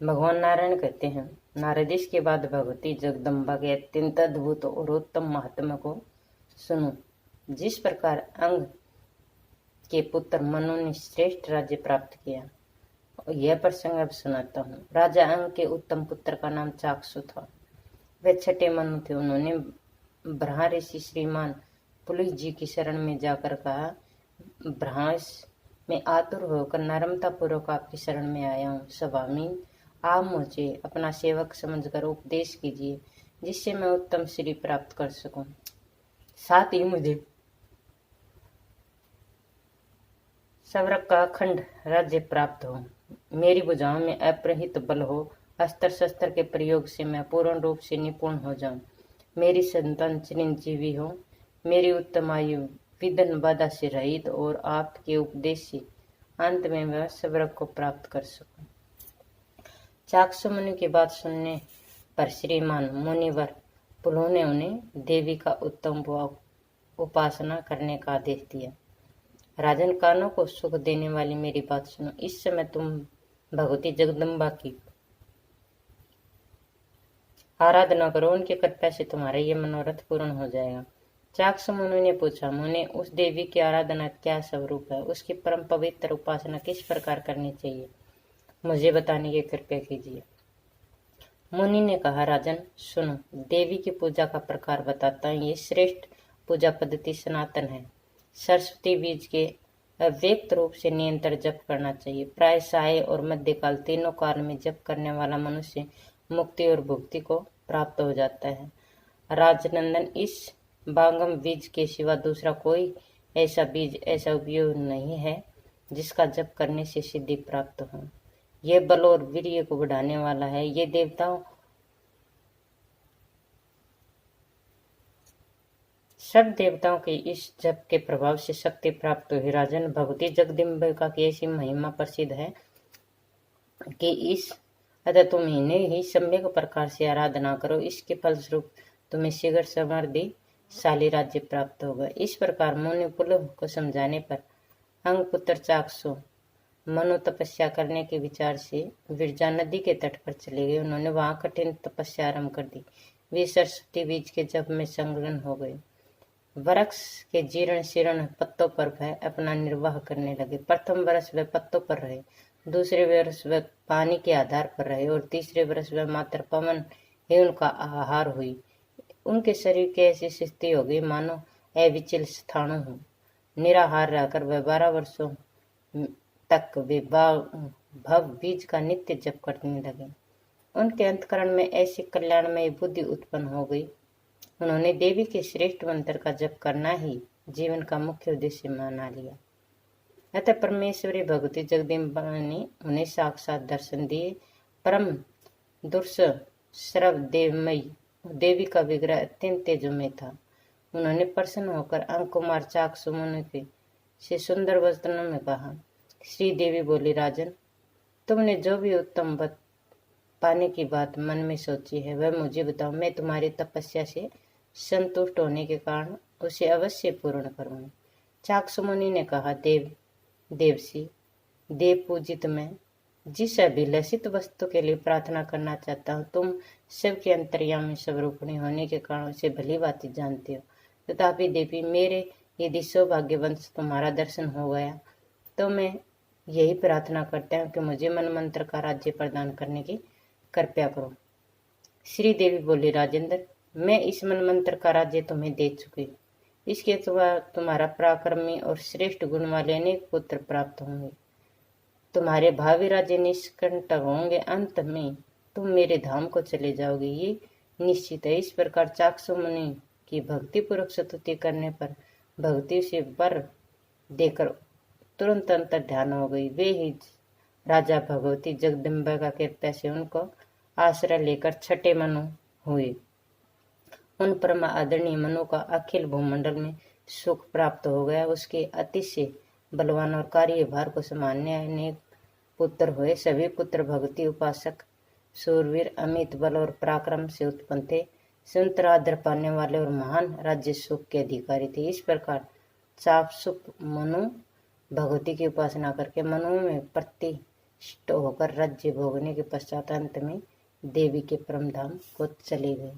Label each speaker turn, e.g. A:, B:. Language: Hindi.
A: भगवान नारायण कहते हैं, नारदीश के बाद भगवती जगदम्बा के अत्यंत अद्भुत और उत्तम महात्मा को सुनो। जिस प्रकार अंग के पुत्र मनु ने श्रेष्ठ राज्य प्राप्त किया, यह प्रसंग अब सुनाता हूँ। राजा अंग के उत्तम पुत्र का नाम चाक्षु था। वे छठे मनु थे। उन्होंने ब्रह्मा ऋषि श्रीमान पुलिस जी की शरण में जाकर कहा, ब्रह्माश मैं आतुर होकर नर्मता पूर्वक आपकी शरण में आया हूँ। स्वामी आप मुझे अपना सेवक समझकर उपदेश कीजिए, जिससे मैं उत्तम श्री प्राप्त कर सकूं। साथ ही मुझे सवर्ग का अखंड राज्य प्राप्त हो। मेरी भुजाओं में अपरिहित बल हो। अस्त्र शस्त्र के प्रयोग से मैं पूर्ण रूप से निपुण हो जाऊं। मेरी संतान चिरंजीवी हो। मेरी उत्तम आयु विघ्न बाधा से रहित और आपके उपदेश से अंत में मैं सवर्ग को प्राप्त कर सकूं। चाक्षु मुनि की बात सुनने पर श्रीमान मुनिवर पुलह ने उन्हें देवी का उत्तम उपासना करने का आदेश दिया। राजन, कानों को सुख देने वाली मेरी बात सुनो। इस समय तुम भगवती जगदम्बा की आराधना करो। उनकी कृपा से तुम्हारा ये मनोरथ पूर्ण हो जाएगा। चाक्षु मुनि ने पूछा, मुनि उस देवी की आराधना क्या स्वरूप है? उसकी परम पवित्र उपासना किस प्रकार करनी चाहिए? मुझे बताने की कृपया कीजिए। मुनि ने कहा, राजन सुनो, देवी की पूजा का प्रकार बताता हूँ। ये श्रेष्ठ पूजा पद्धति सनातन है। सरस्वती बीज के अव्यक्त रूप से निरंतर जप करना चाहिए। प्राय साय और मध्यकाल तीनों काल में जप करने वाला मनुष्य मुक्ति और भुक्ति को प्राप्त हो जाता है। राजनंदन, इस बांगम बीज के सिवा दूसरा कोई ऐसा बीज ऐसा उपयोग नहीं है जिसका जप करने से सिद्धि प्राप्त हो। यह बल और वीर्य को बढ़ाने वाला है। ये देवताओं सब देवताओं के इस जप के प्रभाव से शक्ति प्राप्त हुई। राजन, भगवती जगदम्बिका की ऐसी महिमा प्रसिद्ध है कि इस अतः तुम इन्हें ही सम्यक प्रकार से आराधना करो। इसके फलस्वरूप तुम्हें शीघ्र समृद्धिशाली राज्य प्राप्त होगा। इस प्रकार मुनि पुलह को समझाने पर अंग पुत्र चाक्षु मनु तपस्या करने के विचार से विरजा नदी के तट पर चले गए। उन्होंने वहां कठिन तपस्या आरंभ कर दी। वे सरस्वती बीज के जप में संलग्न हो गए। वृक्ष के जीर्ण शीर्ण पत्तों पर वह अपना निर्वाह करने लगे। प्रथम वर्ष वह पत्तों पर रहे, दूसरे वर्ष वह पानी के आधार पर रहे और तीसरे वर्ष वह मात्र पवन ही उनका आहार हुई। उनके शरीर की ऐसी स्थिति हो गई मानो अविचल स्थाणु हो। निराहार रहकर वह 12 वर्षों तक वे भव बीज का नित्य जप करने लगे। उनके अंतकरण में ऐसी कल्याणमय बुद्धि उत्पन्न हो गई। उन्होंने देवी के श्रेष्ठ मंत्र का जप करना ही जीवन का मुख्य उद्देश्य माना लिया। अतः परमेश्वरी भगवती जगदम्बा ने उन्हें साक्षात दर्शन दिए। परम दुर्श्रव देवमयी देवी का विग्रह अत्यंत तेजोमय था। उन्होंने प्रसन्न होकर अंग कुमार चाक्षु मुनि से सुंदर वचनों में कहा। श्री देवी बोली, राजन तुमने जो भी उत्तम पाने की बात मन में सोची है वह मुझे बताओ। मैं तुम्हारी तपस्या से संतुष्ट होने के कारण उसे अवश्य पूर्ण करूंगी। चाक्षु मुनि ने कहा, देवसी देव पूजित मैं जिस अभिलषित वस्तु के लिए प्रार्थना करना चाहता हूँ, तुम सबके अंतर्यामी स्वरूपिणी होने के कारण उसे भली भांति जानते हो। तथापि देवी, मेरे यदि सौभाग्यवंश तुम्हारा दर्शन हो गया तो मैं यही प्रार्थना करता हूँ कि मुझे मन मंत्र का राज्य प्रदान करने की कृपया करो। श्री देवी बोली, राजेंद्र मैं इस मन मंत्र का राज्य तुम्हें दे चुकी। इसके तुम्हारा पराक्रमी और श्रेष्ठ गुण वाले अनेक पुत्र प्राप्त होंगे। तुम्हारे भावी राज्य निष्कंटक होंगे। अंत में तुम मेरे धाम को चले जाओगे, ये निश्चित है। इस प्रकार चाक्षु मुनि की भक्ति पूर्वक स्तुति करने पर भक्ति से वर देकर तुरंत अंतर ध्यान हो गई। वे ही राजा भगवती जगदम्बा का कृपा से उनको आश्रय लेकर छठे मनु हुए। उन परम आदरणीय मनु का अखिल भूमंडल में सुख प्राप्त हो गया। उसके अतिशय बलवान और कार्यभार को संभालने अनेक पुत्र हुए। सभी पुत्र भक्ति उपासक सूरवीर अमित बल और पराक्रम से उत्पन्न थे। संतर आदर पाने वाले और महान राज्य सुख के अधिकारी थे। इस प्रकार चाक्षु मनु भगवती की उपासना करके मनु में प्रति होकर राज्य भोगने के पश्चात अंत में देवी के परम धाम को चले गए।